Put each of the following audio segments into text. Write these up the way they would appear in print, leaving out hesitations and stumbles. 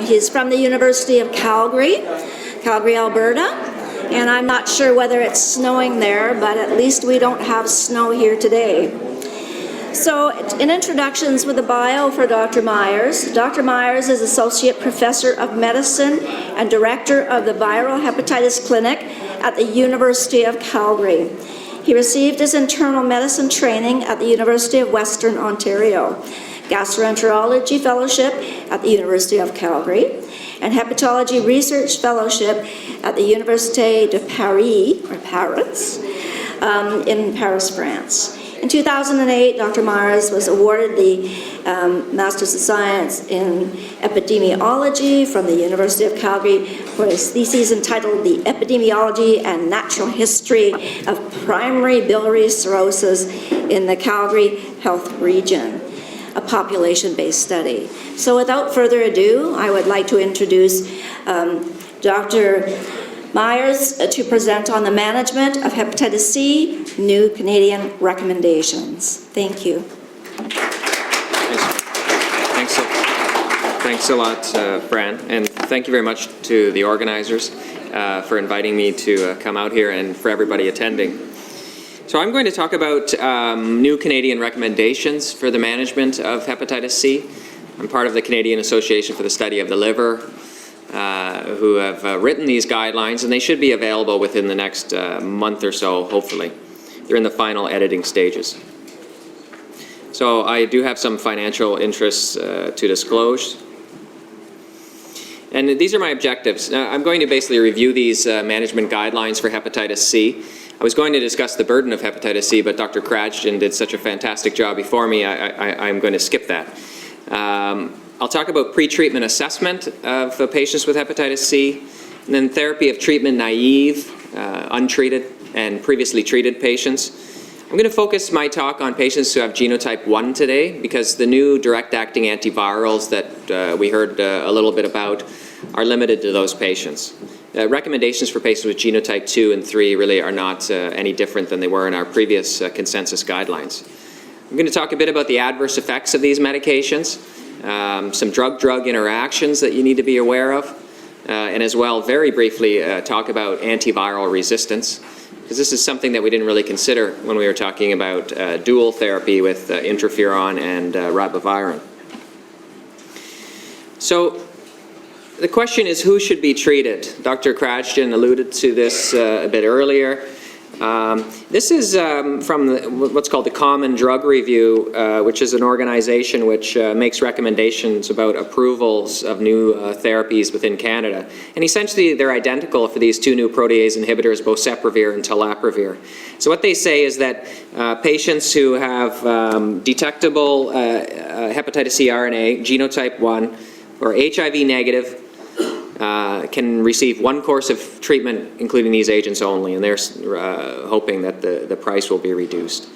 He's from the University of Calgary, Alberta, and I'm not sure whether it's snowing there, but at least we don't have snow here today. So, in introductions with the bio for Dr. Myers, Dr. Myers is Associate Professor of Medicine and Director of the Viral Hepatitis Clinic at the University of Calgary. He received his internal medicine training at the University of Western Ontario, gastroenterology fellowship at the University of Calgary, and hepatology research fellowship at the Université de Paris, in Paris, France. In 2008, Dr. Myers was awarded the Master's of Science in Epidemiology from the University of Calgary for his thesis entitled The Epidemiology and Natural History of Primary Biliary Cirrhosis in the Calgary Health Region, a population-based study. So without further ado, I would like to introduce Dr. Myers to present on the management of hepatitis C, new Canadian recommendations. Thank you. Thanks a lot, Fran, and thank you very much to the organizers for inviting me to come out here and for everybody attending. So I'm going to talk about new Canadian recommendations for the management of hepatitis C. I'm part of the Canadian Association for the Study of the Liver, who have written these guidelines, and they should be available within the next month or so, hopefully. They're in the final editing stages. So I do have some financial interests to disclose. And these are my objectives. I'm going to basically review these management guidelines for hepatitis C. I was going to discuss the burden of hepatitis C, but Dr. Krajden did such a fantastic job before me, I'm going to skip that. I'll talk about pre-treatment assessment of patients with hepatitis C, and then therapy of treatment-naive, untreated, and previously treated patients. I'm going to focus my talk on patients who have genotype 1 today, because the new direct-acting antivirals that we heard a little bit about are limited to those patients. Recommendations for patients with genotype 2 and 3 really are not any different than they were in our previous consensus guidelines. I'm going to talk a bit about the adverse effects of these medications, some drug-drug interactions that you need to be aware of, and as well, very briefly, talk about antiviral resistance, because this is something that we didn't really consider when we were talking about dual therapy with interferon and ribavirin. So the question is, who should be treated? Dr. Krajden alluded to this a bit earlier. This is from what's called the Common Drug Review, which is an organization which makes recommendations about approvals of new therapies within Canada. And essentially they're identical for these two new protease inhibitors, boceprevir and telaprevir. So what they say is that patients who have detectable hepatitis C RNA, genotype 1, or HIV negative, can receive one course of treatment, including these agents only, and they're hoping that the price will be reduced.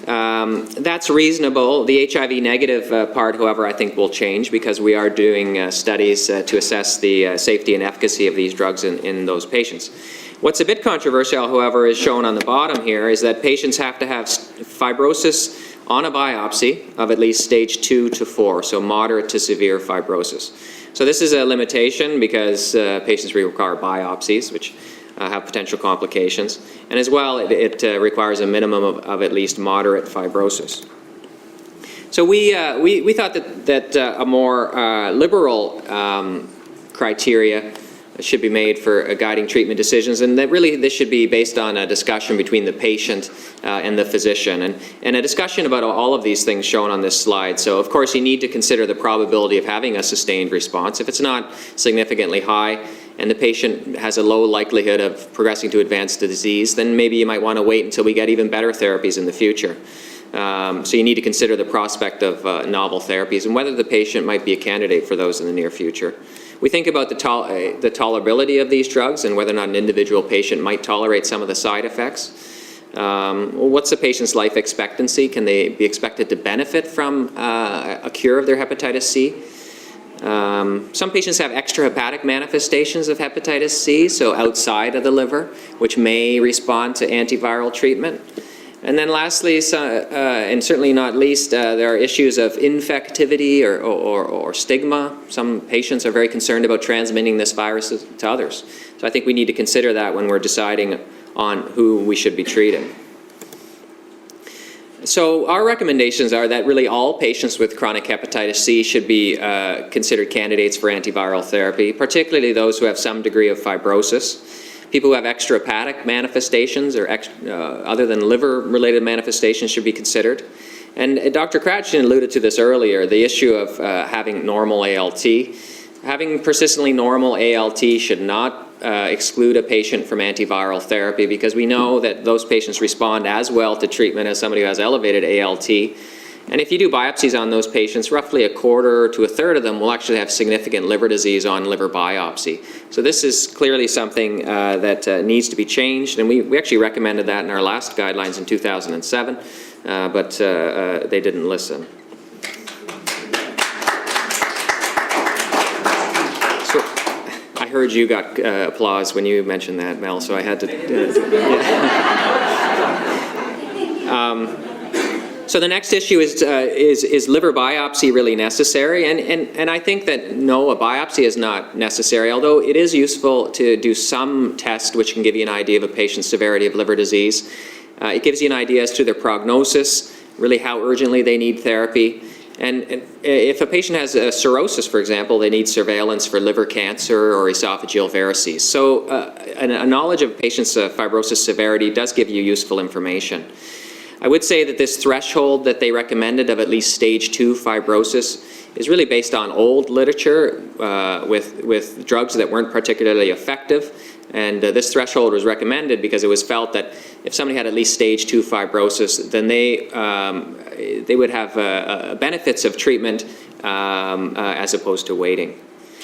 That's reasonable. The HIV negative part, however, I think will change, because we are doing studies to assess the safety and efficacy of these drugs in those patients. What's a bit controversial, however, is shown on the bottom here, is that patients have to have fibrosis on a biopsy of at least stage 2 to 4, so moderate to severe fibrosis. So this is a limitation because patients require biopsies, which have potential complications. And as well, it requires a minimum of at least moderate fibrosis. So we thought that a more liberal criteria should be made for guiding treatment decisions, and that really this should be based on a discussion between the patient and the physician, and a discussion about all of these things shown on this slide. So of course you need to consider the probability of having a sustained response. If it's not significantly high and the patient has a low likelihood of progressing to advanced disease, then maybe you might want to wait until we get even better therapies in the future. So you need to consider the prospect of novel therapies and whether the patient might be a candidate for those in the near future. We think about the tolerability of these drugs and whether or not an individual patient might tolerate some of the side effects. What's the patient's life expectancy? Can they be expected to benefit from a cure of their hepatitis C? Some patients have extrahepatic manifestations of hepatitis C, so outside of the liver, which may respond to antiviral treatment. And then lastly, and certainly not least, there are issues of infectivity or stigma. Some patients are very concerned about transmitting this virus to others. So I think we need to consider that when we're deciding on who we should be treating. So our recommendations are that really all patients with chronic hepatitis C should be considered candidates for antiviral therapy, particularly those who have some degree of fibrosis. People who have extrahepatic manifestations or other than liver-related manifestations should be considered. And Dr. Cratchton alluded to this earlier, the issue of having normal ALT. Having persistently normal ALT should not exclude a patient from antiviral therapy, because we know that those patients respond as well to treatment as somebody who has elevated ALT. And if you do biopsies on those patients, roughly a quarter to a third of them will actually have significant liver disease on liver biopsy. So this is clearly something that needs to be changed, and we actually recommended that in our last guidelines in 2007, but they didn't listen. So I heard you got applause when you mentioned that, Mel, so I had to... So the next issue is liver biopsy really necessary? And I think that no, a biopsy is not necessary, although it is useful to do some test which can give you an idea of a patient's severity of liver disease. It gives you an idea as to their prognosis, really how urgently they need therapy. And if a patient has a cirrhosis, for example, they need surveillance for liver cancer or esophageal varices. So a knowledge of a patient's fibrosis severity does give you useful information. I would say that this threshold that they recommended of at least stage 2 fibrosis is really based on old literature with drugs that weren't particularly effective. And this threshold was recommended because it was felt that if somebody had at least stage 2 fibrosis, then they would have benefits of treatment as opposed to waiting.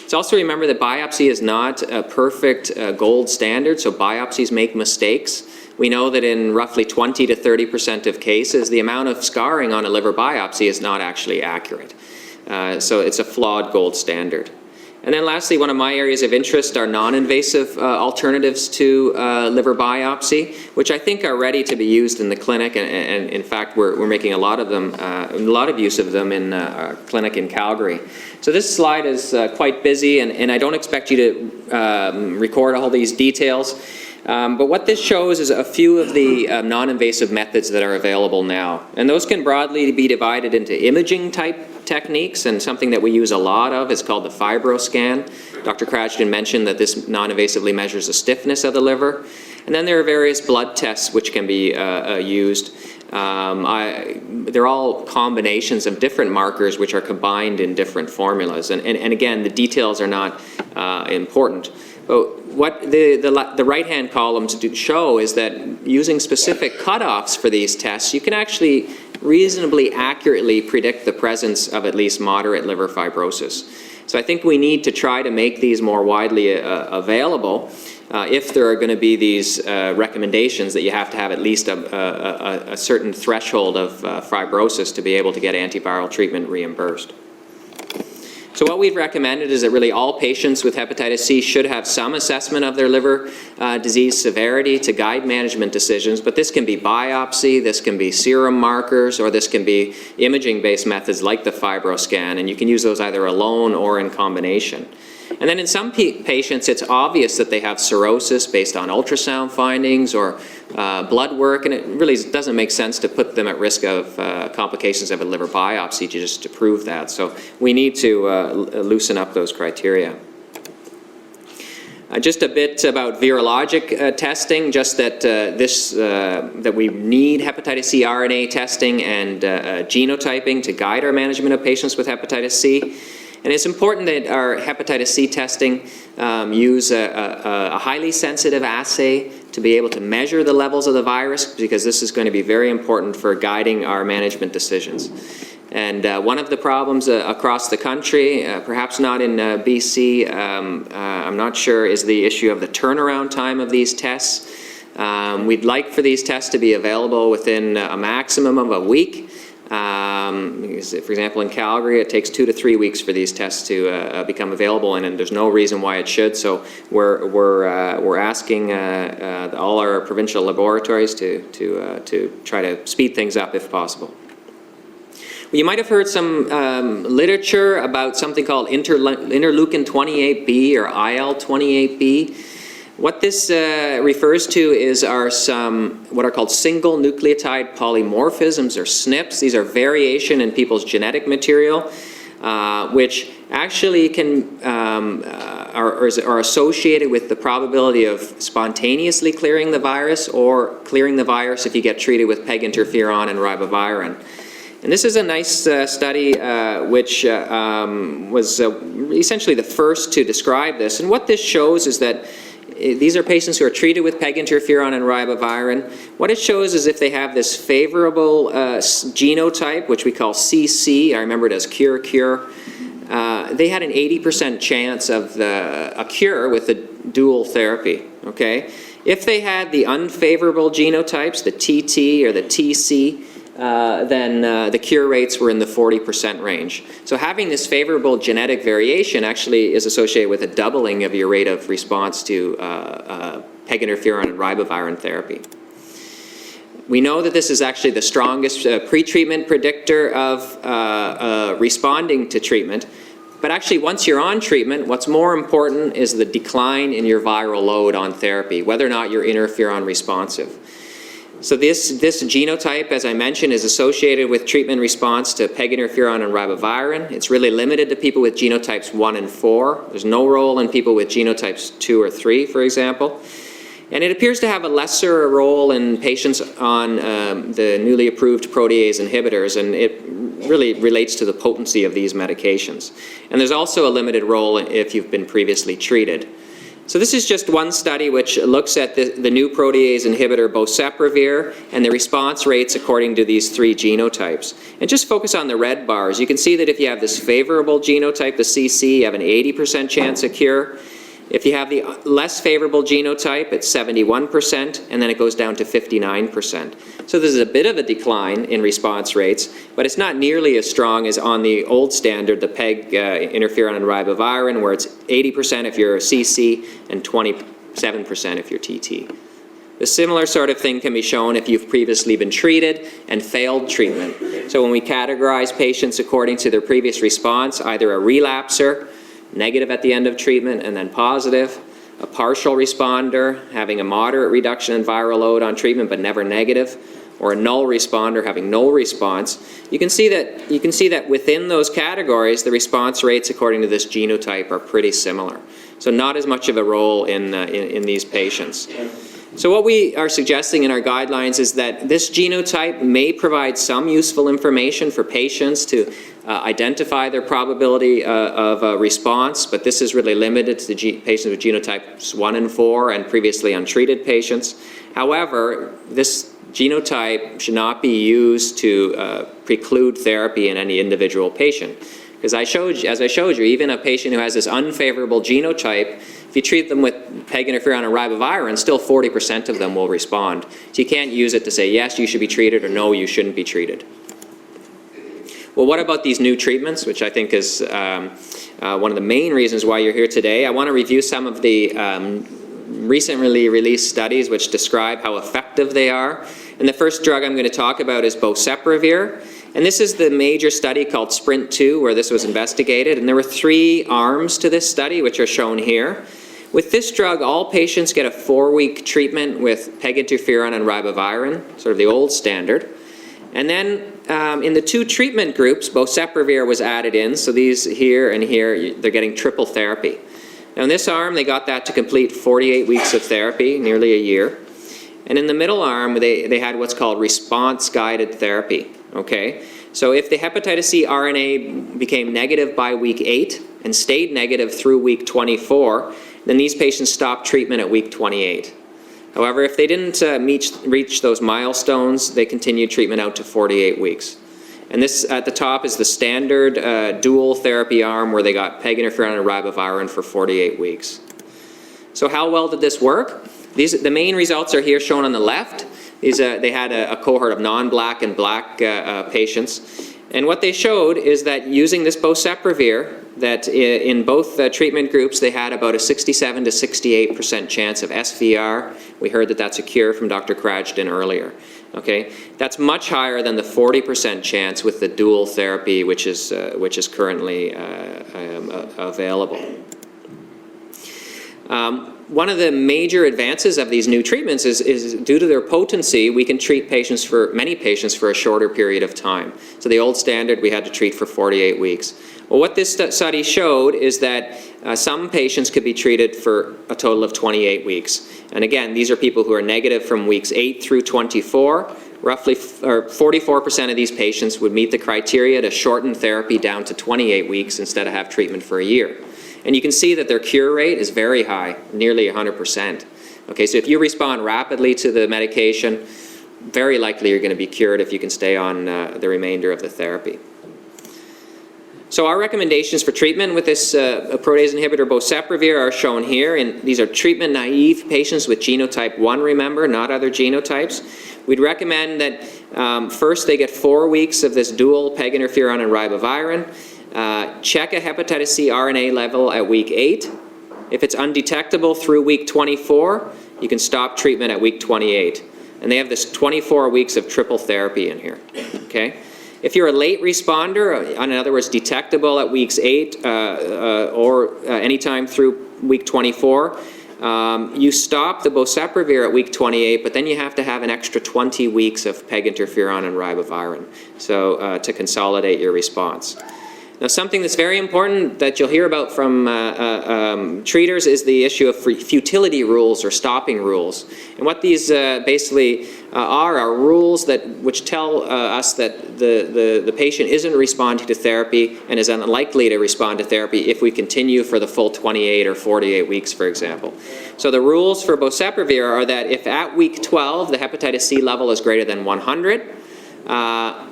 So also remember that biopsy is not a perfect gold standard, so biopsies make mistakes. We know that in roughly 20 to 30% of cases, the amount of scarring on a liver biopsy is not actually accurate. So it's a flawed gold standard. And then lastly, one of my areas of interest are non-invasive alternatives to liver biopsy, which I think are ready to be used in the clinic, and in fact we're making a lot of use of them in our clinic in Calgary. So this slide is quite busy, and I don't expect you to record all these details. But what this shows is a few of the non-invasive methods that are available now. And those can broadly be divided into imaging type techniques, and something that we use a lot of is called the fibroscan. Dr. Cratchton mentioned that this non-invasively measures the stiffness of the liver. And then there are various blood tests which can be used. They're all combinations of different markers which are combined in different formulas. And again, the details are not important. But what the right-hand columns show is that using specific cutoffs for these tests, you can actually reasonably accurately predict the presence of at least moderate liver fibrosis. So I think we need to try to make these more widely available if there are going to be these recommendations that you have to have at least a certain threshold of fibrosis to be able to get antiviral treatment reimbursed. So what we've recommended is that really all patients with hepatitis C should have some assessment of their liver disease severity to guide management decisions, but this can be biopsy, this can be serum markers, or this can be imaging-based methods like the fibroscan, and you can use those either alone or in combination. And then in some patients, it's obvious that they have cirrhosis based on ultrasound findings or blood work, and it really doesn't make sense to put them at risk of complications of a liver biopsy just to prove that. So we need to loosen up those criteria. Just a bit about virologic testing, just that that we need hepatitis C RNA testing and genotyping to guide our management of patients with hepatitis C. And it's important that our hepatitis C testing use a highly sensitive assay to be able to measure the levels of the virus, because this is going to be very important for guiding our management decisions. And one of the problems across the country, perhaps not in BC, I'm not sure, is the issue of the turnaround time of these tests. We'd like for these tests to be available within a maximum of a week. Because, for example, in Calgary, it takes 2 to 3 weeks for these tests to become available, and there's no reason why it should. So we're asking all our provincial laboratories to try to speed things up if possible. You might have heard some literature about something called interleukin-28B or IL-28B. What this refers to is some what are called single nucleotide polymorphisms, or SNPs. These are variation in people's genetic material, which actually are associated with the probability of spontaneously clearing the virus or clearing the virus if you get treated with peg interferon and ribavirin. And this is a nice study which was essentially the first to describe this. And what this shows is that these are patients who are treated with peg interferon and ribavirin. What it shows is if they have this favorable genotype, which we call CC, I remember it as cure-cure, they had an 80% chance of a cure with the dual therapy, okay? If they had the unfavorable genotypes, the TT or the TC, then the cure rates were in the 40% range. So having this favorable genetic variation actually is associated with a doubling of your rate of response to peg interferon and ribavirin therapy. We know that this is actually the strongest pre-treatment predictor of responding to treatment. But actually, once you're on treatment, what's more important is the decline in your viral load on therapy, whether or not you're interferon responsive. So this genotype, as I mentioned, is associated with treatment response to peg interferon and ribavirin. It's really limited to people with genotypes 1 and 4. There's no role in people with genotypes 2 or 3, for example. And it appears to have a lesser role in patients on the newly approved protease inhibitors, and it really relates to the potency of these medications. And there's also a limited role if you've been previously treated. So this is just one study which looks at the new protease inhibitor boceprevir and the response rates according to these 3 genotypes. And just focus on the red bars. You can see that if you have this favorable genotype, the CC, you have an 80% chance of cure. If you have the less favorable genotype, it's 71%, and then it goes down to 59%. So there's a bit of a decline in response rates, but it's not nearly as strong as on the old standard, the peg interferon and ribavirin, where it's 80% if you're a CC and 27% if you're TT. A similar sort of thing can be shown if you've previously been treated and failed treatment. So when we categorize patients according to their previous response, either a relapser, negative at the end of treatment, and then positive, a partial responder, having a moderate reduction in viral load on treatment but never negative, or a null responder having no response, you can see that within those categories, the response rates according to this genotype are pretty similar. So not as much of a role in these patients. So what we are suggesting in our guidelines is that this genotype may provide some useful information for patients to identify their probability of a response, but this is really limited to patients with genotypes 1 and 4 and previously untreated patients. However, this genotype should not be used to preclude therapy in any individual patient. Because as I showed you, even a patient who has this unfavorable genotype, if you treat them with peg interferon and ribavirin, still 40% of them will respond. So you can't use it to say, yes, you should be treated, or no, you shouldn't be treated. Well, what about these new treatments, which I think is one of the main reasons why you're here today? I want to review some of the recently released studies which describe how effective they are. And the first drug I'm going to talk about is boceprevir. And this is the major study called SPRINT2, where this was investigated. And there were 3 arms to this study, which are shown here. With this drug, all patients get a 4-week treatment with peg interferon and ribavirin, sort of the old standard. And then in the 2 treatment groups, boceprevir was added in. So these here and here, they're getting triple therapy. Now in this arm, they got that to complete 48 weeks of therapy, nearly a year. And in the middle arm, they had what's called response-guided therapy. Okay, so if the hepatitis C RNA became negative by week 8 and stayed negative through week 24, then these patients stopped treatment at week 28. However, if they didn't reach those milestones, they continued treatment out to 48 weeks. And this at the top is the standard dual therapy arm where they got peg interferon and ribavirin for 48 weeks. So how well did this work? The main results are here shown on the left. They had a cohort of non-black and black patients. And what they showed is that using this boceprevir, that in both treatment groups they had about a 67 to 68% chance of SVR. We heard that that's a cure from Dr. Krajden earlier. Okay, that's much higher than the 40% chance with the dual therapy, which is currently available. One of the major advances of these new treatments is due to their potency, we can treat many patients for a shorter period of time. So the old standard, we had to treat for 48 weeks. Well, what this study showed is that some patients could be treated for a total of 28 weeks. And again, these are people who are negative from weeks 8 through 24. Roughly 44% of these patients would meet the criteria to shorten therapy down to 28 weeks instead of have treatment for a year. And you can see that their cure rate is very high, nearly 100%. Okay, so if you respond rapidly to the medication, very likely you're going to be cured if you can stay on the remainder of the therapy. So our recommendations for treatment with this protease inhibitor boceprevir are shown here, and these are treatment-naive patients with genotype 1, remember, not other genotypes. We'd recommend that first they get 4 weeks of this dual PEG interferon and ribavirin. Check a hepatitis C RNA level at week 8. If it's undetectable through week 24, you can stop treatment at week 28. And they have this 24 weeks of triple therapy in here. Okay? If you're a late responder, in other words, detectable at weeks 8 or anytime through week 24, you stop the boceprevir at week 28, but then you have to have an extra 20 weeks of PEG interferon and ribavirin, so to consolidate your response. Now, something that's very important that you'll hear about from treaters is the issue of futility rules or stopping rules. And what these basically are rules which tell us that the patient isn't responding to therapy and is unlikely to respond to therapy if we continue for the full 28 or 48 weeks, for example. So the rules for boceprevir are that if at week 12 the hepatitis C level is greater than 100,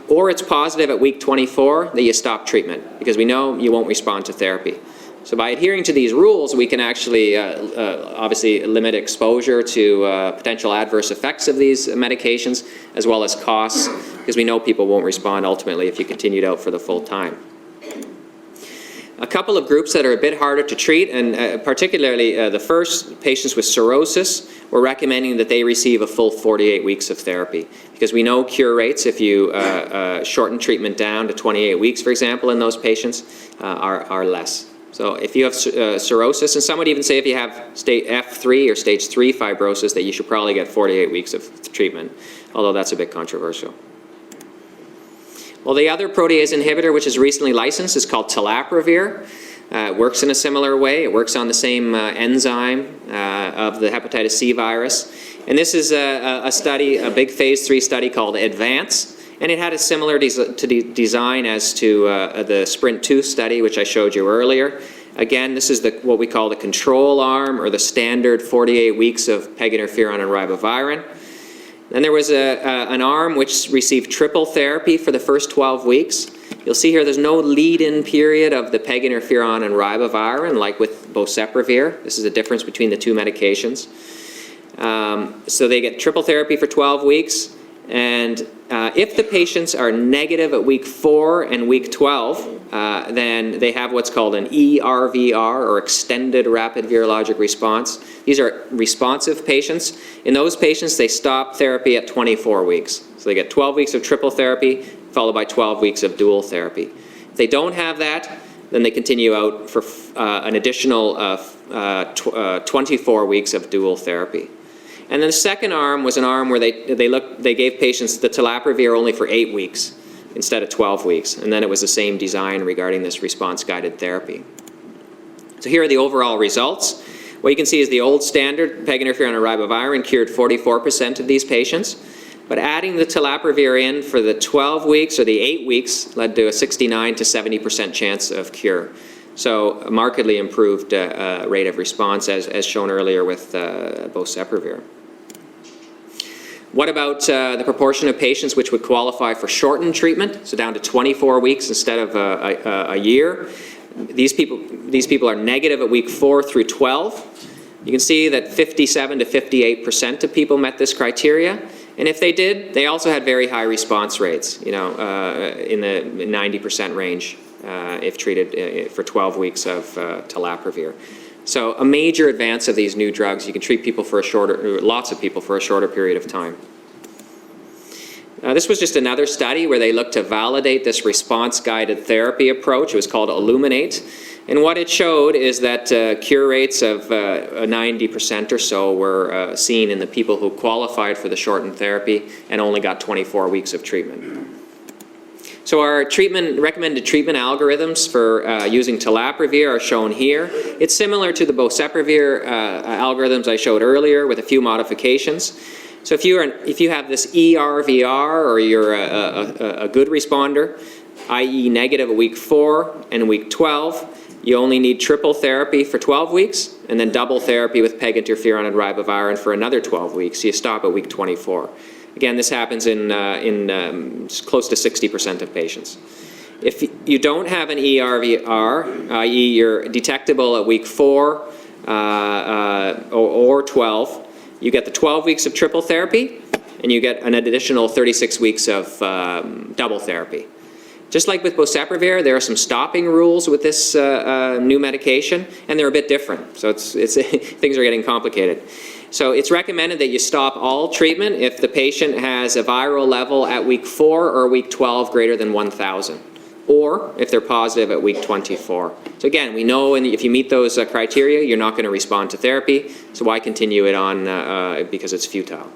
or it's positive at week 24, that you stop treatment, because we know you won't respond to therapy. So by adhering to these rules, we can actually obviously limit exposure to potential adverse effects of these medications, as well as costs, because we know people won't respond ultimately if you continued out for the full time. A couple of groups that are a bit harder to treat, and particularly the first, patients with cirrhosis, we're recommending that they receive a full 48 weeks of therapy, because we know cure rates, if you shorten treatment down to 28 weeks, for example, in those patients, are less. So if you have cirrhosis, and some would even say if you have stage F3 or stage 3 fibrosis, that you should probably get 48 weeks of treatment, although that's a bit controversial. Well, the other protease inhibitor, which is recently licensed, is called telapravir. It works in a similar way. It works on the same enzyme of the hepatitis C virus. And this is a study, a big phase 3 study called ADVANCE. And it had a similar design as to the SPRINT2 study, which I showed you earlier. Again, this is what we call the control arm, or the standard 48 weeks of PEG interferon and ribavirin. Then there was an arm which received triple therapy for the first 12 weeks. You'll see here there's no lead-in period of the PEG interferon and ribavirin like with boceprevir. This is the difference between the two medications. So they get triple therapy for 12 weeks. And if the patients are negative at week 4 and week 12, then they have what's called an ERVR, or extended rapid virologic response. These are responsive patients. In those patients, they stop therapy at 24 weeks. So they get 12 weeks of triple therapy, followed by 12 weeks of dual therapy. If they don't have that, then they continue out for an additional 24 weeks of dual therapy. And then the second arm was an arm where they gave patients the telaprevir only for 8 weeks instead of 12 weeks. And then it was the same design regarding this response-guided therapy. So here are the overall results. What you can see is the old standard PEG interferon and ribavirin cured 44% of these patients. But adding the telaprevir in for the 12 weeks or the 8 weeks led to a 69 to 70% chance of cure. So a markedly improved rate of response, as shown earlier with boceprevir. What about the proportion of patients which would qualify for shortened treatment, so down to 24 weeks instead of a year? These people are negative at week 4 through 12. You can see that 57 to 58% of people met this criteria. And if they did, they also had very high response rates, in the 90% range if treated for 12 weeks of telaprevir. So a major advance of these new drugs. You can treat people for lots of people for a shorter period of time. This was just another study where they looked to validate this response-guided therapy approach. It was called Illuminate. And what it showed is that cure rates of 90% or so were seen in the people who qualified for the shortened therapy and only got 24 weeks of treatment. So our recommended treatment algorithms for using telaprevir are shown here. It's similar to the boceprevir algorithms I showed earlier with a few modifications. So if you have this ERVR, or you're a good responder, i.e. negative at week 4 and week 12, you only need triple therapy for 12 weeks, and then double therapy with PEG interferon and ribavirin for another 12 weeks. So you stop at week 24. Again, this happens in close to 60% of patients. If you don't have an ERVR, i.e. you're detectable at week 4 or 12, you get the 12 weeks of triple therapy, and you get an additional 36 weeks of double therapy. Just like with boceprevir, there are some stopping rules with this new medication, and they're a bit different. So things are getting complicated. So it's recommended that you stop all treatment if the patient has a viral level at week 4 or week 12 greater than 1,000, or if they're positive at week 24. So again, we know if you meet those criteria, you're not going to respond to therapy, so why continue it on because it's futile.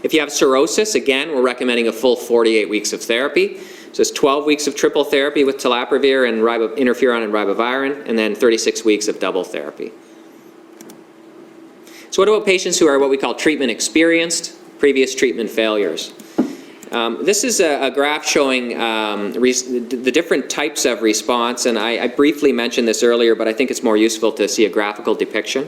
If you have cirrhosis, again, we're recommending a full 48 weeks of therapy. So it's 12 weeks of triple therapy with telaprevir and interferon and ribavirin, and then 36 weeks of double therapy. So what about patients who are what we call treatment experienced, previous treatment failures? This is a graph showing the different types of response, and I briefly mentioned this earlier, but I think it's more useful to see a graphical depiction.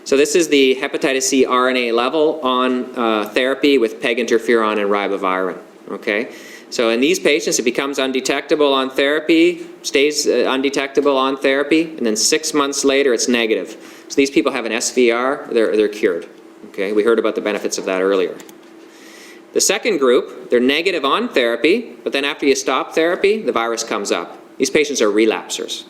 So this is the hepatitis C RNA level on therapy with PEG interferon and ribavirin, okay? So in these patients, it becomes undetectable on therapy, stays undetectable on therapy, and then 6 months later, it's negative. So these people have an SVR, they're cured, okay? We heard about the benefits of that earlier. The second group, they're negative on therapy, but then after you stop therapy, the virus comes up. These patients are relapsers.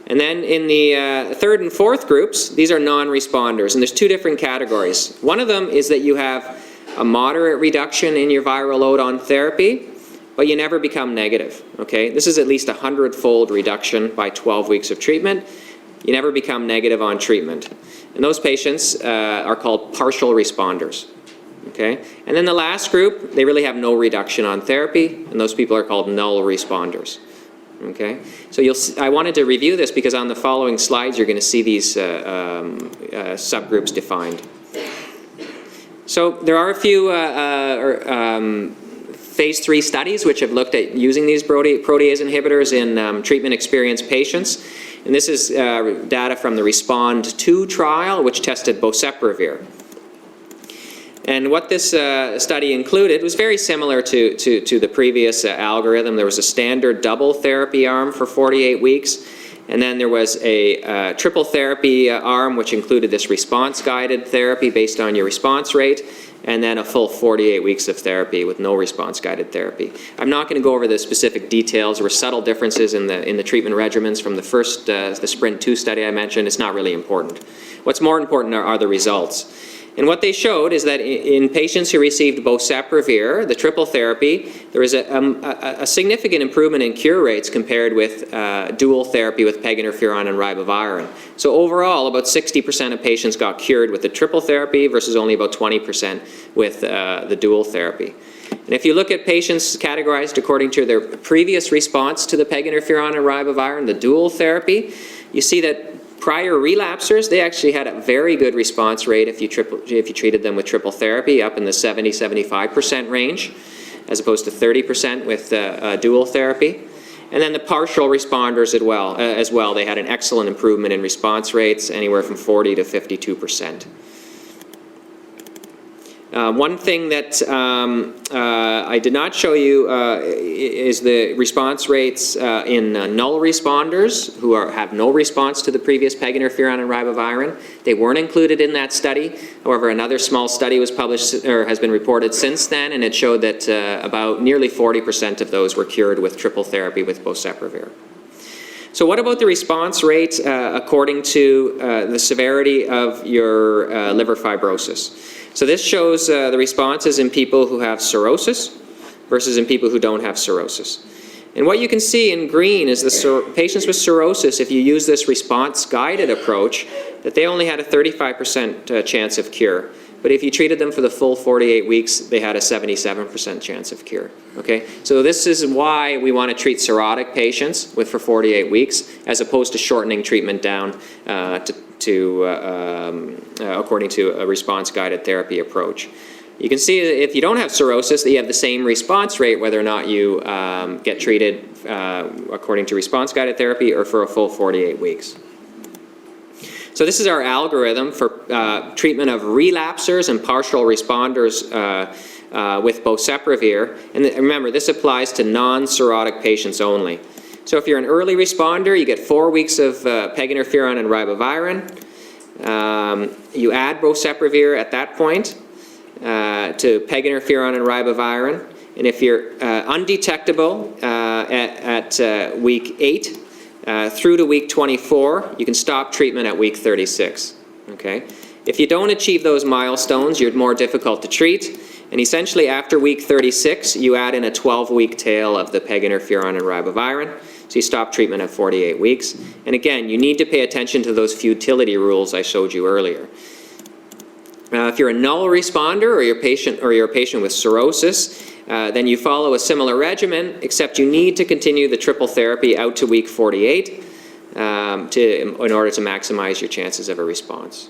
And then in the third and fourth groups, these are non-responders, and there's two different categories. One of them is that you have a moderate reduction in your viral load on therapy, but you never become negative, okay? This is at least a 100-fold reduction by 12 weeks of treatment. You never become negative on treatment. And those patients are called partial responders, okay? And then the last group, they really have no reduction on therapy, and those people are called null responders, okay? So I wanted to review this because on the following slides, you're going to see these subgroups defined. So there are a few phase 3 studies which have looked at using these protease inhibitors in treatment-experienced patients. And this is data from the Respond-2 trial, which tested boceprevir. And what this study included was very similar to the previous algorithm. There was a standard double therapy arm for 48 weeks. And then there was a triple therapy arm, which included this response-guided therapy based on your response rate, and then a full 48 weeks of therapy with no response-guided therapy. I'm not going to go over the specific details. There were subtle differences in the treatment regimens from the first, the Sprint-2 study I mentioned. It's not really important. What's more important are the results. And what they showed is that in patients who received boceprevir, the triple therapy, there was a significant improvement in cure rates compared with dual therapy with PEG interferon and ribavirin. So overall, about 60% of patients got cured with the triple therapy versus only about 20% with the dual therapy. And if you look at patients categorized according to their previous response to the PEG interferon and ribavirin, the dual therapy, you see that prior relapsers, they actually had a very good response rate if you treated them with triple therapy, up in the 70-75% range, as opposed to 30% with dual therapy. And then the partial responders as well, they had an excellent improvement in response rates, anywhere from 40 to 52%. One thing that I did not show you is the response rates in null responders who have no response to the previous peg interferon and ribavirin. They weren't included in that study. However, another small study was published or has been reported since then, and it showed that about nearly 40% of those were cured with triple therapy with boceprevir. So what about the response rate according to the severity of your liver fibrosis? So this shows the responses in people who have cirrhosis versus in people who don't have cirrhosis. And what you can see in green is the patients with cirrhosis, if you use this response-guided approach, that they only had a 35% chance of cure. But if you treated them for the full 48 weeks, they had a 77% chance of cure. Okay? So this is why we want to treat cirrhotic patients for 48 weeks, as opposed to shortening treatment down according to a response-guided therapy approach. You can see that if you don't have cirrhosis, that you have the same response rate whether or not you get treated according to response-guided therapy or for a full 48 weeks. So this is our algorithm for treatment of relapsers and partial responders with boceprevir. And remember, this applies to non-cirrhotic patients only. So if you're an early responder, you get 4 weeks of peg interferon and ribavirin. You add boceprevir at that point to peg interferon and ribavirin. And if you're undetectable at week 8 through to week 24, you can stop treatment at week 36. Okay? If you don't achieve those milestones, you're more difficult to treat. And essentially after week 36, you add in a 12-week tail of the peg interferon and ribavirin. So you stop treatment at 48 weeks. And again, you need to pay attention to those futility rules I showed you earlier. If you're a null responder or you're a patient with cirrhosis, then you follow a similar regimen, except you need to continue the triple therapy out to week 48 in order to maximize your chances of a response.